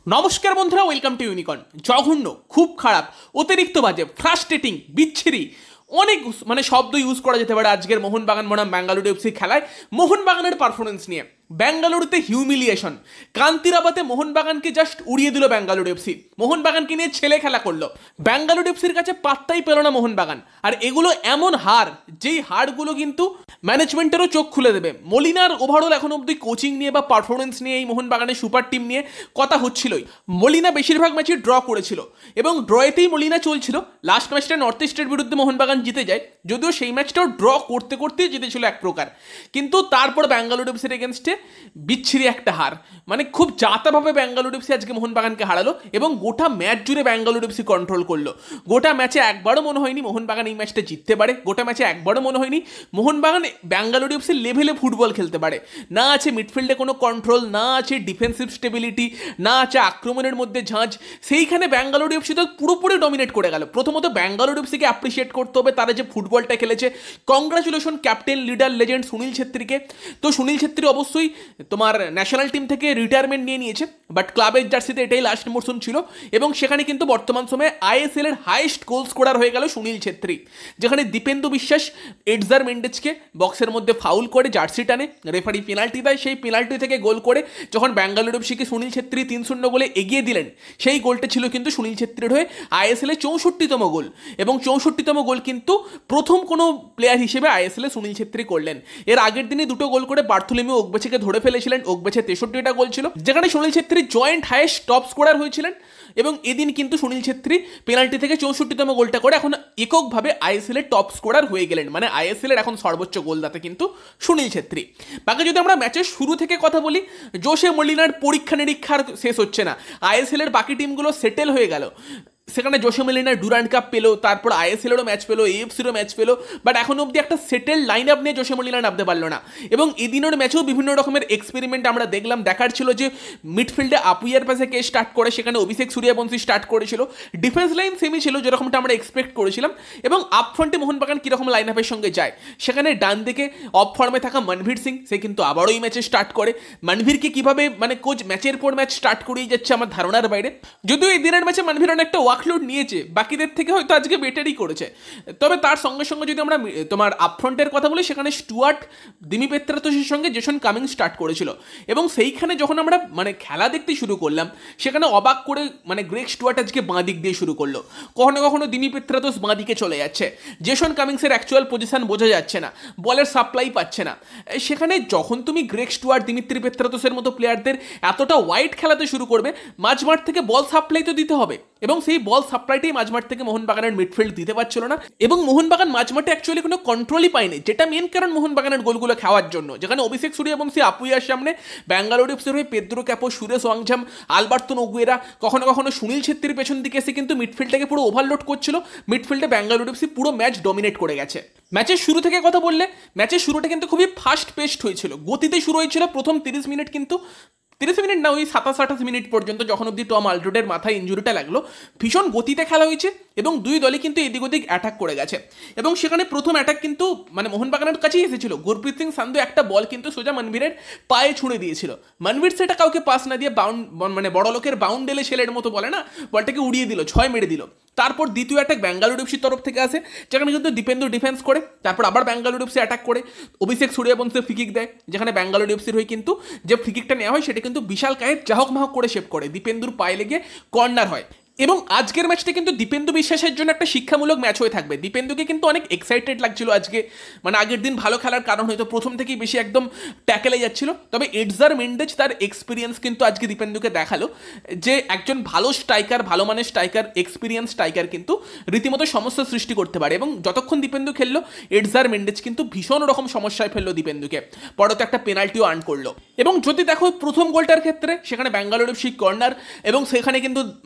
নমস্কার বন্ধুরা, welcome to unicorn. জঘন্য, খুব খারাপ, অতিরিক্ত বাজে, ফ্রাস্ট্রেটিং, বিচ্ছিরি, অনেক শব্দ ইউজ করা যেতে পারে আজকের মোহনবাগান বনাম ব্যাঙ্গালুরু এফসি খেলায় মোহনবাগানের পারফরমেন্স নিয়ে। ব্যাঙ্গালুরুতে হিউমিলিয়েশন, কান্তিরাবাতে মোহনবাগানকে জাস্ট উড়িয়ে দিল ব্যাঙ্গালুরু এফসি। মোহনবাগানকে নিয়ে ছেলে খেলা করলো। ব্যাঙ্গালুরু এফসির কাছে পাত্তাই পেল না মোহনবাগান। আর এগুলো এমন হার, যেই হারগুলো কিন্তু ম্যানেজমেন্টেরও চোখ খুলে দেবে। মলিনার ওভারঅল এখন অব্দি কোচিং নিয়ে বা পারফরমেন্স নিয়ে এই মোহনবাগানের সুপার টিম নিয়ে কথা হচ্ছিলই। মলিনা বেশিরভাগ ম্যাচই ড্র করেছিল এবং ড্রয়েতেই মলিনা চলছিল। লাস্ট ম্যাচটা নর্থ ইস্টের বিরুদ্ধে মোহনবাগান জিতে যায়, যদিও সেই ম্যাচটাও ড্র করতে করতেই জিতেছিল এক প্রকার। কিন্তু তারপর ব্যাঙ্গালুরু এফসির এগেনস্টে বিচ্ছিরি একটা হার, খুব জাতাভাবে ব্যাঙ্গালুরু এফসি আজকে মোহনবাগানকে হারালো এবং গোটা ম্যাচ জুড়ে ব্যাঙ্গালুরু এফসি কন্ট্রোল করলো। গোটা ম্যাচে একবারও মনে হয়নি মোহনবাগান এই ম্যাচটা জিততে পারে। গোটা ম্যাচে একবারও মনে হয়নি মোহনবাগান ব্যাঙ্গালুরু এফসির লেভেলে ফুটবল খেলতে পারে। না আছে মিডফিল্ডে কোনো কন্ট্রোল, না আছে ডিফেন্সিভ স্টেবিলিটি, না আছে আক্রমণের মধ্যে ঝাঁঝ। সেইখানে ব্যাঙ্গালুরু এফসি তো পুরোপুরি ডমিনেট করে গেল। প্রথমত ব্যাঙ্গালুরু এফসিকে অ্যাপ্রিসিয়েট করতে হবে, তারা যে ফুটবলটা খেলেছে। Congratulation captain, leader, legend Sunil ছেত্রীকে। তো সুনীল ছেত্রী অবশ্যই তোমার ন্যাশনাল টিম থেকে রিটায়ারমেন্ট নিয়ে নিয়েছে, বাট ক্লাবের জার্সিতে এটাই লাস্ট মরশুম ছিল এবং সেখানে কিন্তু বর্তমান সময়ে আইএসএল এর হাইয়েস্ট গোল স্কোরার হয়ে গেল সুনীল ছেত্রী। যেখানে দীপেন্দু বিশ্বাস এডজার মেন্ডেজকে বক্সের মধ্যে ফাউল করে জার্সি টানে, রেফারি পেনাল্টি দেয়, সেই পেনাল্টি থেকে গোল করে যখন ব্যাঙ্গালুরু এফসিকে সুনীল ছেত্রী 3-0 গোলে এগিয়ে দিলেন, সেই গোলটা ছিল কিন্তু সুনীল ছেত্রীর হয়ে আইএসএল এর 64তম গোল। এবং 64তম গোল কিন্তু প্রথম কোনো প্লেয়ার হিসেবে আইএসএল এ সুনীল ছেত্রী করলেন। এর আগের দিনে দুটো গোল করে বার্থোলোমিও ওকবেচেকে ধরে ফেলেছিলেন। ওকবেচে 63টা গোল ছিল, যেখানে Sunil Chhetri joint highest top scorer হয়েছিলেন। এবং এদিন কিন্তু সুনীল ছেত্রী পেনাল্টি থেকে 64তম গোলটা করে এখন এককভাবে আইএসএল এর টপ স্কোরার হয়ে গেলেন। আইএসএল এর এখন সর্বোচ্চ গোলদাতা কিন্তু সুনীল ছেত্রী। বাকি যদি আমরা ম্যাচের শুরু থেকে কথা বলি, জোসে মলিনার পরীক্ষা নিরীক্ষার শেষ হচ্ছে না। আইএসএল এর বাকি টিমগুলো সেটেল হয়ে গেল। সেখানে জোসে মলিনা ডুরান্ড কাপ পেলো, তারপর আইএসএলেরও ম্যাচ পেলো, এএফসিরও ম্যাচ পেলো, বাট এখন অব্দি একটা সেটেল লাইন আপ নিয়ে জোসে মলিনা নামতে পারলো না। এবং এদিনের ম্যাচেও বিভিন্ন রকমের এক্সপেরিমেন্ট আমরা দেখলাম। দেখার ছিল যে মিডফিল্ডে আপুইয়ার পাশে কে স্টার্ট করে, সেখানে অভিষেক সূর্যবংশী স্টার্ট করেছিল। ডিফেন্স লাইন সেমি ছিল যেরকমটা আমরা এক্সপেক্ট করেছিলাম। এবং আপফ্রন্টে মোহনবাগান কীরকম লাইন আপের সঙ্গে যায়, সেখানে ডান দিকে অফ ফর্মে থাকা মনভীর সিং, সে কিন্তু আবারও এই ম্যাচে স্টার্ট করে। মনভীরকে কীভাবে কোচ ম্যাচের পর ম্যাচ স্টার্ট করেই যাচ্ছে আমার ধারণার বাইরে। যদিও এই দিনের ম্যাচে মনভীর অনেকটা ওয়ার্কলোড নিয়েছে, বাকিদের থেকে হয়তো আজকে বেটারই করেছে। তবে তার সঙ্গে সঙ্গে যদি আমরা তোমার আপফ্রন্টের কথা বলি, সেখানে স্টুয়ার্ট, দিমি পেত্রাতোসের সঙ্গে জেসন কামিং স্টার্ট করেছিল। এবং সেইখানে যখন আমরা খেলা দেখতে শুরু করলাম, সেখানে অবাক করে গ্রেগ স্টুয়ার্ট আজকে বাঁ দিক দিয়ে শুরু করলো। কখনো কখনো দিমি পেত্রাতোস বাঁ দিকে চলে যাচ্ছে, জেসন কামিংসের অ্যাকচুয়াল পজিশন বোঝা যাচ্ছে না, বলের সাপ্লাই পাচ্ছে না। সেখানে যখন তুমি গ্রেগ স্টুয়ার্ট, দিমিত্রি পেত্রাতোসের মতো প্লেয়ারদের এতটা ওয়াইড খেলাতে শুরু করবে, মাঝমাঠ থেকে বল সাপ্লাই তো দিতে হবে। এবং সেই বল সাপ্লাইটাই মাঝমাঠ থেকে মোহনবাগানের মিডফিল্ড দিতে পারছিল না। এবং মোহনবাগান মাঝমাঠে অ্যাকচুয়ালি কোনো কন্ট্রোলই পায়নি, যেটা মেন কারণ মোহনবাগানের গোলগুলো খাওয়ার জন্য। যেখানে অভিষেক সূর্যবংশী আপুইয়ার সামনে ব্যাঙ্গালোর এফসির হয়ে Pedro Capo, Suresh Wangjam, Alberto Noguera, কখনো কখনো সুনীল ছেত্রীর পেছন দিকে এসে কিন্তু মিডফিল্ডটাকে পুরো ওভারলোড করছিল। মিডফিল্ডে ব্যাঙ্গালোর এফসি পুরো ম্যাচ ডমিনেট করে গেছে। ম্যাচের শুরু থেকে কথা বললে, ম্যাচের শুরুটা কিন্তু খুবই ফাস্ট পেস্ট হয়েছিল, গতিতে শুরু হয়েছিল। প্রথম 30 মিনিট কিন্তু 30 মিনিট না, ওই 27-28 মিনিট পর্যন্ত, যখন অব্দি টম আলড্রেডের মাথায় ইঞ্জুরিটা লাগলো, ভীষণ গতিতে খেলা হয়েছে এবং দুই দলই কিন্তু এদিক ওদিক অ্যাটাক করে গেছে। এবং সেখানে প্রথম অ্যাটাক কিন্তু মোহনবাগানের কাছেই এসেছিল। গুরপ্রীত সিং সান্ধু একটা বল কিন্তু সোজা মনভীরের পায়ে ছুঁড়ে দিয়েছিল। মনভীর সেটা কাউকে পাস না দিয়ে বড় লোকের বাউন্ডেলে ছেলের মতো বলে না, বলটাকে উড়িয়ে দিল, 6 মেরে দিল। তারপর দ্বিতীয় অ্যাটাক ব্যাঙ্গালুরু এফসির তরফ থেকে আসে, যেখানে কিন্তু দীপেন্দু ডিফেন্স করে, তারপর আবার ব্যাঙ্গালুরু এফসি অ্যাটাক করে, অভিষেক সূর্যবংশী ফ্রি কিক দেয়, যেখানে ব্যাঙ্গালুরু এফসির হয়ে কিন্তু যে ফ্রি কিকটা নেওয়া হয় সেটা কিন্তু বিশাল কায়ের চাহক মাহক করে সেভ করে, দীপেন্দুর পায়ে লেগে কর্নার হয়। এবং আজকের ম্যাচটা কিন্তু দীপেন্দু বিশ্বাসের জন্য একটা শিক্ষামূলক ম্যাচ হয়ে থাকবে। দীপেন্দুকে কিন্তু অনেক এক্সাইটেড লাগছিল আজকে, আগের দিন ভালো খেলার কারণ হয়তো প্রথম থেকেই বেশি একদম ট্যাকেলে যাচ্ছিল। তবে এডজার মেন্ডেজ তার এক্সপিরিয়েন্স কিন্তু আজকে দীপেন্দুকে দেখালো যে একজন ভালো স্ট্রাইকার, ভালো মানের স্ট্রাইকার, এক্সপিরিয়েন্স স্ট্রাইকার কিন্তু রীতিমতো সমস্যা সৃষ্টি করতে পারে। এবং যতক্ষণ দীপেন্দু খেললো, এডজার মেন্ডেজ কিন্তু ভীষণ রকম সমস্যায় ফেললো দীপেন্দুকে, পরে তো একটা পেনাল্টিও আর্ন করলো। এবং যদি দেখো প্রথম গোলটার ক্ষেত্রে, সেখানে ব্যাঙ্গালোর এফসি কর্নার, এবং সেখানে কিন্তু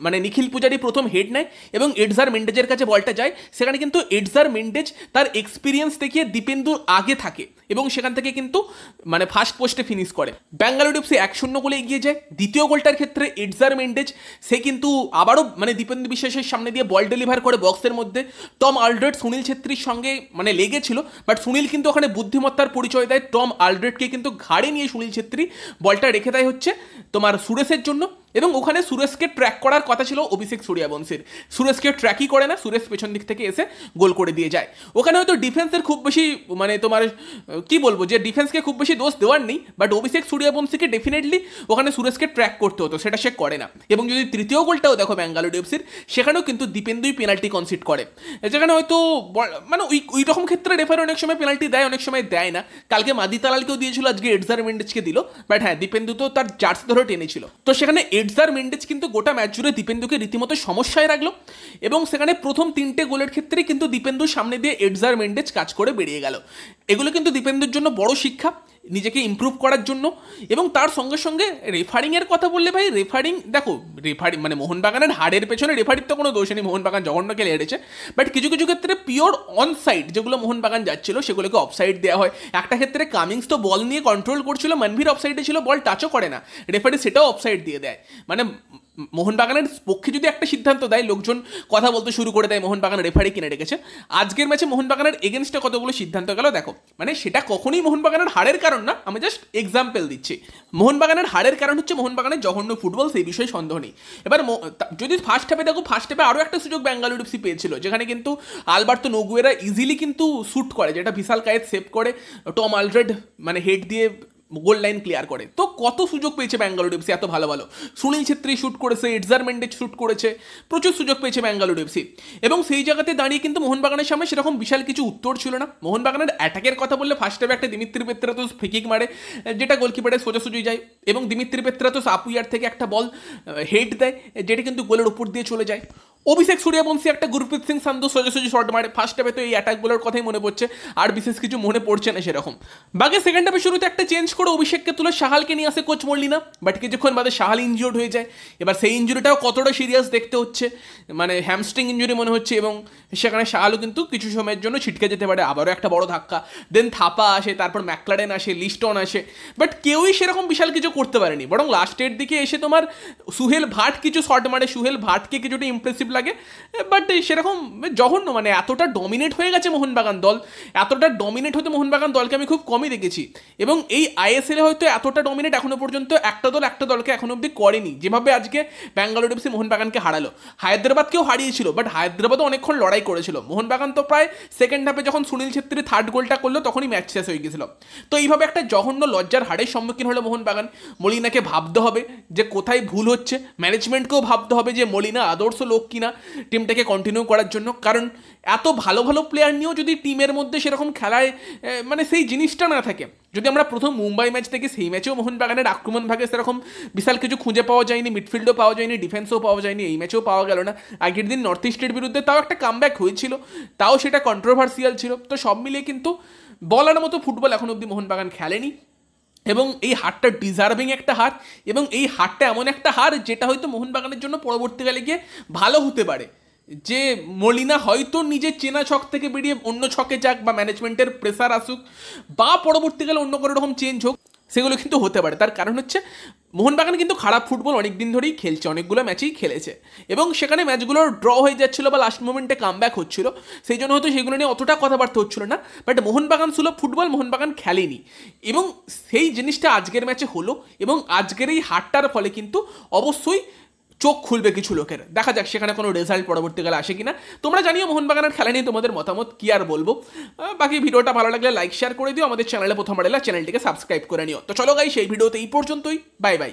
নিখিল পূজারি প্রথম হেড নেয় এবং এডজার মেন্ডেজের কাছে বলটা যায়। সেখানে কিন্তু এডজার মেন্ডেজ তার এক্সপিরিয়েন্স দেখিয়ে দীপেন্দুর আগে থাকে এবং সেখান থেকে কিন্তু ফার্স্ট পোস্টে ফিনিশ করে। ব্যাঙ্গালুরু এফসি 1-0 গোলে এগিয়ে যায়। দ্বিতীয় গোলটার ক্ষেত্রে এডজার মেন্ডেজ, সে কিন্তু আবারও দীপেন্দু বিশ্বাসের সামনে দিয়ে বল ডেলিভার করে বক্সের মধ্যে। টম আলড্রেড সুনীল ছেত্রীর সঙ্গে লেগেছিল, বাট সুনীল কিন্তু ওখানে বুদ্ধিমত্তার পরিচয় দেয়। টম আলড্রেডকে কিন্তু ঘাড়ে নিয়ে সুনীল ছেত্রী বলটা রেখে দেয় হচ্ছে তোমার সুরেশের জন্য। এবং ওখানে সুরেশকে ট্র্যাক করার কথা ছিল অভিষেক সূর্যবংশীর, সুরেশকে ট্র্যাকই করে না, সুরেশ পেছন দিক থেকে এসে গোল করে দিয়ে যায়। ওখানে হয়তো ডিফেন্সের খুব বেশি মানে তোমার কি বলবো যে ডিফেন্সকে খুব বেশি দোষ দেওয়ার নেই, বাট অভিষেক সূর্যবংশীকে ডেফিনেটলি ওখানে সুরেশকে ট্র্যাক করতে হতো, সেটা সে করে না। এবং যদি তৃতীয় গোলটাও দেখো ব্যাঙ্গালোর এফসির, সেখানেও কিন্তু দীপেন্দুই পেনাল্টি কনসিড করে, যেখানে হয়তো মানে ওই রকম ক্ষেত্রে রেফারি অনেক সময় পেনাল্টি দেয়, অনেক সময় দেয় না। কালকে মাদি তালালকেও দিয়েছিল, আজকে এডজার মেন্ডেজকে দিল, বাট হ্যাঁ দীপেন্দু তো তার জার্সি ধরে টেনেছিল। তো সেখানে এডজার মেন্ডেজ কিন্তু গোটা ম্যাচ জুড়ে দীপেন্দুকে রীতিমতো সমস্যায় রাখলো, এবং সেখানে প্রথম 3টে গোলের ক্ষেত্রে কিন্তু দীপেন্দুর সামনে দিয়ে এডজার মেন্ডেজ কাজ করে বেরিয়ে গেল। এগুলো কিন্তু দীপেন্দুর জন্য বড় শিক্ষা, নিজেকে ইমপ্রুভ করার জন্য। এবং তার সঙ্গে সঙ্গে রেফারিংয়ের কথা বললে ভাই, রেফারিং দেখো, রেফারি মানে মোহনবাগানের হারের পেছনে রেফারির তো কোনো দোষ নেই, মোহনবাগান জঘন্য খেলে হেরেছে, বাট কিছু কিছু ক্ষেত্রে পিওর অন সাইড যেগুলো মোহনবাগান যাচ্ছিল সেগুলোকে অফসাইড দেওয়া হয়। একটা ক্ষেত্রে কামিংস তো বল নিয়ে কন্ট্রোল করছিল, মনভীর অফসাইডে ছিল, বল টাচও করে না, রেফারি সেটাও অফসাইড দিয়ে দেয়। মানে মোহনবাগানের পক্ষে যদি একটা সিদ্ধান্ত দেয়, লোকজন কথা বলতে শুরু করে দেয় মোহনবাগান রেফারি কিনে রেখেছে। আজকের ম্যাচে মোহনবাগানের এগেনস্টে কতগুলো সিদ্ধান্ত গেল দেখো, মানে সেটা কখনোই মোহনবাগানের হারের কারণ না, আমি জাস্ট এক্সাম্পল দিচ্ছি। মোহনবাগানের হারের কারণ হচ্ছে মোহনবাগানের জঘন্য ফুটবল, সেই বিষয়ে সন্দেহ নেই। এবার যদি ফার্স্ট হাফে দেখো, ফার্স্ট হাফে আরও একটা সুযোগ ব্যাঙ্গালোর এফসি পেয়েছিল, যেখানে কিন্তু আলবার্তো নোগুয়েরা ইজিলি কিন্তু শ্যুট করে, যেটা বিশাল কায়েত সেভ করে, টম আলড্রেড মানে হেড দিয়ে গোল লাইন ক্লিয়ার করে। তো কত সুযোগ পেয়েছে ব্যাঙ্গালোর এফসি, এত ভালো ভালো সুনীল ছেত্রী শ্যুট করেছে, এডজার মেন্ডেজ শ্যুট করেছে, প্রচুর সুযোগ পেয়েছে ব্যাঙ্গালোর এফসি। এবং সেই জায়গাতে দাঁড়িয়ে কিন্তু মোহনবাগানের সামনে সেরকম বিশাল কিছু উত্তর ছিল না। মোহনবাগানের অ্যাটাকের কথা বললে ফার্স্ট হাফে একটা দিমিত্রি পেত্রাতোস ফ্রিকিক মারে, যেটা গোলকিপারের সোজাসুজি যায়, এবং দিমিত্রি পেত্রাতোস আপুইয়ার থেকে একটা বল হেড দেয়, যেটা কিন্তু গোলের উপর দিয়ে চলে যায়। অভিষেক সূর্যবংশী একটা গুরপ্রীত সিং সান্ধু সোজাসুজি শট মারে। ফার্স্ট হাফে তো এই অ্যাটাকগুলোর কথাই মনে পড়ছে, আর বিশেষ কিছু মনে পড়ছে না সেরকম। বাকি সেকেন্ড হাফে শুরুতে একটা চেঞ্জ করে অভিষেককে তুলে সাহালকে নিয়ে আসে কোচ মল্লিনা, বাট কিছুক্ষণ বাদে সাহাল ইনজিওর্ড হয়ে যায়। এবার সেই ইঞ্জুরিটাও কতটা সিরিয়াস দেখতে হচ্ছে, মানে হ্যামস্ট্রিং ইঞ্জুরি মনে হচ্ছে, এবং সেখানে সাহালও কিন্তু কিছু সময়ের জন্য ছিটকে যেতে পারে। আবারও একটা বড় ধাক্কা, দেন থাপা আসে, তারপর ম্যাকলারেন আসে, লিস্টন আসে, বাট কেউই সেরকম বিশাল কিছু করতে পারেনি। বরং লাস্টের দিকে এসে তোমার সুহেল ভাট কিছু শট মারে, সুহেল ভাটকে কিছুটা ইমপ্রেসিভ লাগে, বাট সেরকম জঘন্য, মানে এতটা ডমিনেট হয়ে গেছে মোহনবাগান দল, এতটা ডমিনেট হতে মোহনবাগান দলকে আমি খুব কমই দেখেছি। এবং এই আইএসএলে হয়তো এতটা ডমিনেট এখনো পর্যন্ত একটা দলকে এখনো অব্দি করেনি, যেভাবে আজকে ব্যাঙ্গালোর এফসি মোহনবাগানকে হারালো। হায়দ্রাবাদকেও হারিয়েছিল, বাট হায়দ্রাবাদও অনেকক্ষণ লড়াই করেছিল। মোহনবাগান তো প্রায় সেকেন্ড হাফে যখন সুনীল ছেত্রী থার্ড গোলটা করলো তখনই ম্যাচ শেষ হয়ে গেছিল। তো এইভাবে একটা জঘন্য লজ্জার হারের সম্মুখীন হলো মোহনবাগান। মলিনাকে ভাবতে হবে যে কোথায় ভুল হচ্ছে, ম্যানেজমেন্টকেও ভাবতে হবে যে মলিনা আদর্শ লোক কিনা টিমটাকে কন্টিনিউ করার জন্য। কারণ এত ভালো ভালো প্লেয়ার নিয়েও যদি টিমের মধ্যে সেরকম খেলায় মানে সেই জিনিসটা না থাকে, যদি আমরা প্রথম মুম্বাই ম্যাচ থেকে, সেই ম্যাচেও মোহনবাগানের আক্রমণ ভাগে সেরকম বিশাল কিছু খুঁজে পাওয়া যায়নি, মিডফিল্ডও পাওয়া যায়নি, ডিফেন্সও পাওয়া যায়নি, এই ম্যাচেও পাওয়া গেল না। আগের দিন নর্থ ইস্টের বিরুদ্ধে তাও একটা কামব্যাক হয়েছিল, তাও সেটা কন্ট্রোভার্সিয়াল ছিল। তো সব মিলিয়ে কিন্তু বলার মতো ফুটবল এখন অব্দি মোহনবাগান খেলেনি, এবং এই হারটা ডিজার্ভিং একটা হার, এবং এই হারটা এমন একটা হার যেটা হয়তো মোহনবাগানের জন্য পরবর্তীকালে গিয়ে ভালো হতে পারে, যে মলিনা হয়তো নিজের চেনা ছক থেকে বেরিয়ে অন্য ছকে যাক, বা ম্যানেজমেন্টের প্রেসার আসুক, বা পরবর্তীকালে অন্য কোনো রকম চেঞ্জ হোক, সেগুলো কিন্তু হতে পারে। তার কারণ হচ্ছে মোহনবাগান কিন্তু খারাপ ফুটবল অনেক দিন ধরেই খেলছে, অনেকগুলো ম্যাচেই খেলেছে, এবং সেখানে ম্যাচগুলো ড্র হয়ে যাচ্ছিলো বা লাস্ট মোমেন্টে কামব্যাক হচ্ছিল, সেই জন্য হয়তো সেগুলো নিয়ে অতটা কথাবার্তা হচ্ছিল না। বাট মোহনবাগান সুলভ ফুটবল মোহনবাগান খেলেনি, এবং সেই জিনিসটা আজকের ম্যাচে হলো। এবং আজকের এই হারটার ফলে কিন্তু অবশ্যই চোখ খুলবে কিছু লোকের। দেখা যাক সেখানে কোনো রেজাল্ট পরবর্তীকালে আসে কিনা। তোমরা জানিও মোহনবাগানের খেলা নিয়ে তোমাদের মতামত, কি আর বলবো। বাকি ভিডিওটা ভালো লাগলে লাইক শেয়ার করে দিও, আমাদের চ্যানেলে প্রথমবার এলে চ্যানেলটিকে সাবস্ক্রাইব করে নিও। তো চলো গাইস, সেই ভিডিওতে এই পর্যন্তই, বাই বাই।